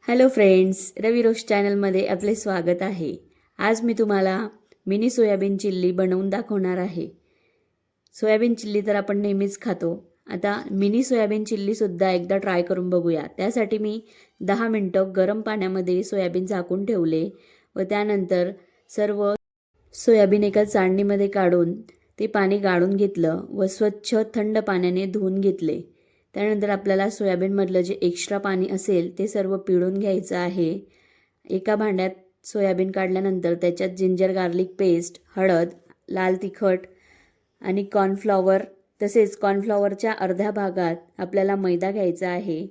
Hello friends, रवी roast चॅनलमध्ये आपले स्वागत आहे. आज मी तुम्हाला मिनी सोयाबीन चिल्ली बनवून दाखवणार आहे. सोयाबीन चिल्ली तर आपण नेहमीच खातो. आता मिनी सोयाबीन चिल्लीसुद्धा एकदा ट्राय करून बघूया. त्यासाठी मी 10 मिनटं गरम पाण्यामध्ये सोयाबीन झाकून ठेवले व त्यानंतर सर्व सोयाबीन एका चाळणीमध्ये काढून ते पाणी गाळून घेतलं व स्वच्छ थंड पाण्याने धुवून घेतले. त्यानंतर आपल्याला सोयाबीनमधलं जे एक्स्ट्रा पाणी असेल ते सर्व पिळून घ्यायचं आहे. एका भांड्यात सोयाबीन काढल्यानंतर त्याच्यात जिंजर गार्लिक पेस्ट, हळद, लाल तिखट आणि कॉर्नफ्लॉवर, तसेच कॉर्नफ्लॉवरच्या अर्ध्या भागात आपल्याला मैदा घ्यायचा आहे.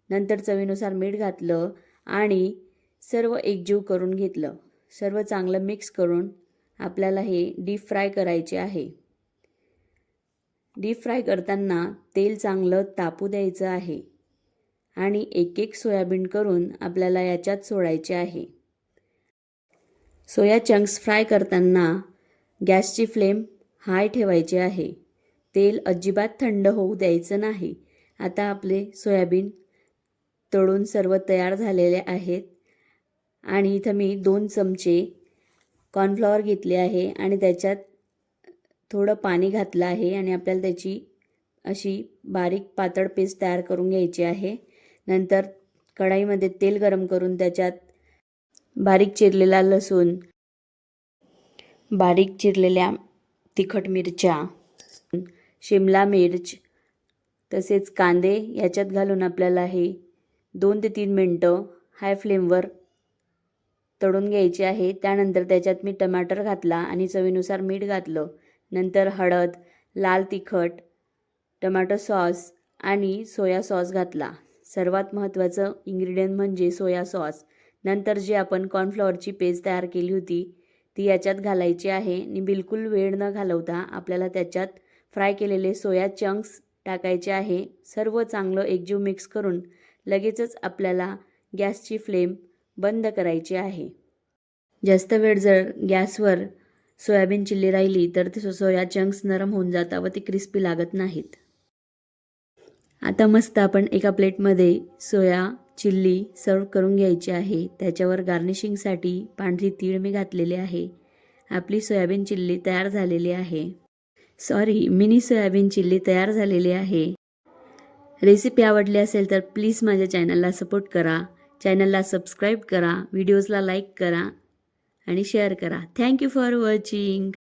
नंतर चवीनुसार मीठ घातलं आणि सर्व एकजीव करून घेतलं. सर्व चांगलं मिक्स करून आपल्याला हे डीप फ्राय करायचे आहे. डीप फ्राय करताना तेल चांगलं तापू द्यायचं आहे आणि एक एक सोयाबीन करून आपल्याला याच्यात सोडायचे आहे. सोया चंक्स फ्राय करताना गॅसची फ्लेम हाय ठेवायची आहे. तेल अजिबात थंड होऊ द्यायचं नाही. आता आपले सोयाबीन तळून सर्व तयार झालेले आहेत आणि इथं मी 2 चमचे कॉर्नफ्लॉवर घेतले आहे आणि त्याच्यात थोडं पाणी घातलं आहे आणि आपल्याला त्याची अशी बारीक पातळ पेस्ट तयार करून घ्यायची आहे. नंतर कढईमध्ये तेल गरम करून त्याच्यात बारीक चिरलेला लसूण, बारीक चिरलेल्या तिखट मिरच्या, शिमला मिर्च तसेच कांदे याच्यात घालून आपल्याला हे 2 ते 3 मिनटं हाय फ्लेमवर तळून घ्यायचे आहे. त्यानंतर त्याच्यात मी टमाटर घातला आणि चवीनुसार मीठ घातलं. नंतर हळद, लाल तिखट, टमाटो सॉस आणि सोया सॉस घातला. सर्वात महत्त्वाचं इन्ग्रेडियंट म्हणजे सोया सॉस. नंतर जे आपण कॉर्नफ्लॉवरची पेस्ट तयार केली होती ती याच्यात घालायची आहे आणि बिलकुल वेळ न घालवता आपल्याला त्याच्यात फ्राय केलेले सोया चंक्स टाकायचे आहे. सर्व चांगलं एकजीव मिक्स करून लगेचच आपल्याला गॅसची फ्लेम बंद करायची आहे. जास्त वेळ जर गॅसवर सोयाबीन चिल्ली राहिली तर ते सोया चंक्स नरम होऊन जातात व ते क्रिस्पी लागत नाहीत. आता मस्त आपण एका प्लेटमध्ये सोया चिल्ली सर्व करून घ्यायची आहे. त्याच्यावर गार्निशिंगसाठी पांढरी तीळ मी घातलेली आहे. आपली सोयाबीन चिल्ली तयार झालेली आहे. मिनी सोयाबीन चिल्ली तयार झालेली आहे. रेसिपी आवडली असेल तर प्लीज माझ्या चॅनलला सपोर्ट करा. चॅनलला सबस्क्राईब करा, व्हिडिओजला लाईक करा आणि शेअर करा. Thank you for watching.